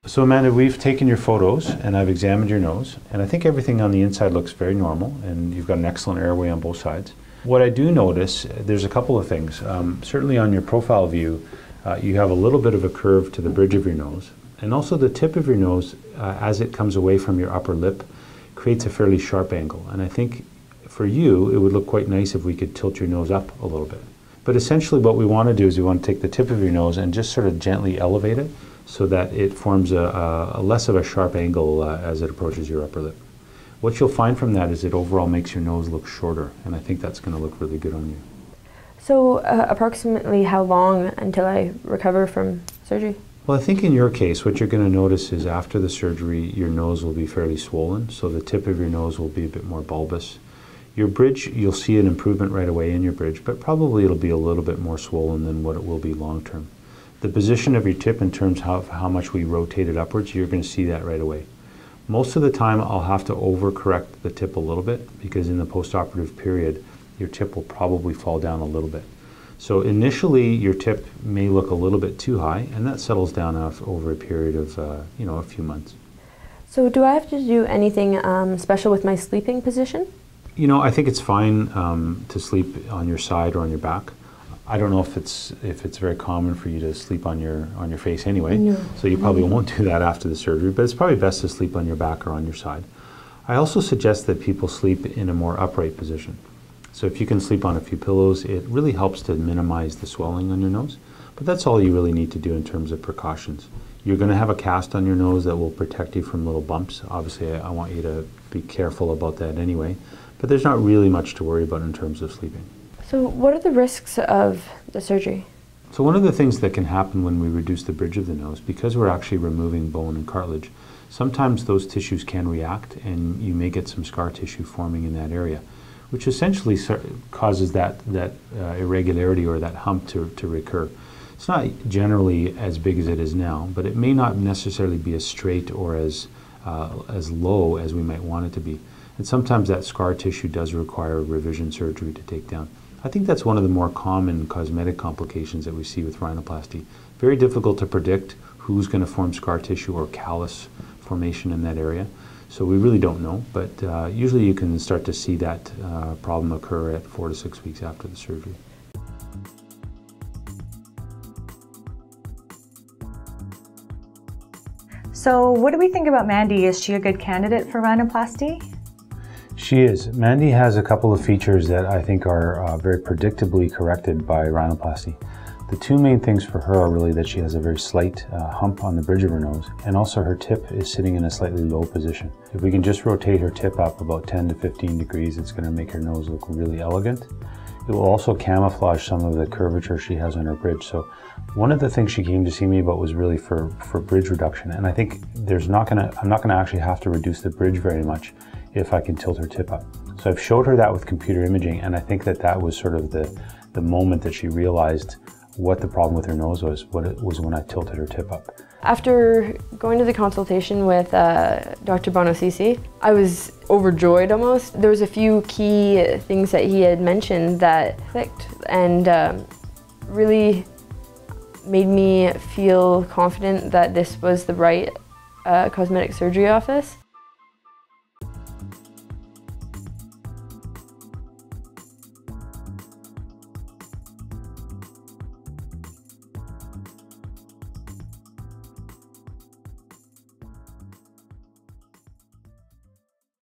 So Amanda, we've taken your photos and I've examined your nose, and I think everything on the inside looks very normal, and you've got an excellent airway on both sides. What I do notice, there's a couple of things. Certainly on your profile view, you have a little bit of a curve to the bridge of your nose, and also the tip of your nose, as it comes away from your upper lip, creates a fairly sharp angle. And I think for you, it would look quite nice if we could tilt your nose up a little bit. But essentially what we want to do is we want to take the tip of your nose and just sort of gently elevate it so that it forms a less of a sharp angle as it approaches your upper lip. What you'll find from that is it overall makes your nose look shorter, and I think that's going to look really good on you. So approximately how long until I recover from surgery? Well, I think in your case, what you're going to notice is after the surgery, your nose will be fairly swollen, so the tip of your nose will be a bit more bulbous. Your bridge, you'll see an improvement right away in your bridge, but probably it'll be a little bit more swollen than what it will be long term. The position of your tip in terms of how much we rotate it upwards, you're going to see that right away. Most of the time I'll have to overcorrect the tip a little bit because in the post-operative period, your tip will probably fall down a little bit. So initially your tip may look a little bit too high, and that settles down over a period of a few months. So do I have to do anything special with my sleeping position? You know, I think it's fine to sleep on your side or on your back. I don't know if it's very common for you to sleep on your face anyway, no. So you probably won't do that after the surgery, but it's probably best to sleep on your back or on your side. I also suggest that people sleep in a more upright position. So if you can sleep on a few pillows, it really helps to minimize the swelling on your nose, but that's all you really need to do in terms of precautions. You're going to have a cast on your nose that will protect you from little bumps. Obviously, I want you to be careful about that anyway, but there's not really much to worry about in terms of sleeping. So what are the risks of the surgery? So one of the things that can happen when we reduce the bridge of the nose, because we're actually removing bone and cartilage, sometimes those tissues can react and you may get some scar tissue forming in that area, which essentially causes that irregularity or that hump to recur. It's not generally as big as it is now, but it may not necessarily be as straight or as low as we might want it to be. And sometimes that scar tissue does require revision surgery to take down. I think that's one of the more common cosmetic complications that we see with rhinoplasty. Very difficult to predict who's going to form scar tissue or callus formation in that area. So we really don't know, but usually you can start to see that problem occur at 4 to 6 weeks after the surgery. So what do we think about Mandy? Is she a good candidate for rhinoplasty? She is. Mandy has a couple of features that I think are very predictably corrected by rhinoplasty. The two main things for her are really that she has a very slight hump on the bridge of her nose, and also her tip is sitting in a slightly low position. If we can just rotate her tip up about 10 to 15 degrees, it's going to make her nose look really elegant. It will also camouflage some of the curvature she has on her bridge. So one of the things she came to see me about was really for bridge reduction, and I think I'm not going to actually have to reduce the bridge very much if I can tilt her tip up. So I've showed her that with computer imaging, and I think that was sort of the moment that she realized what the problem with her nose was, what it was when I tilted her tip up. After going to the consultation with Dr. Buonassisi, I was overjoyed almost. There was a few key things that he had mentioned that clicked and really made me feel confident that this was the right cosmetic surgery office.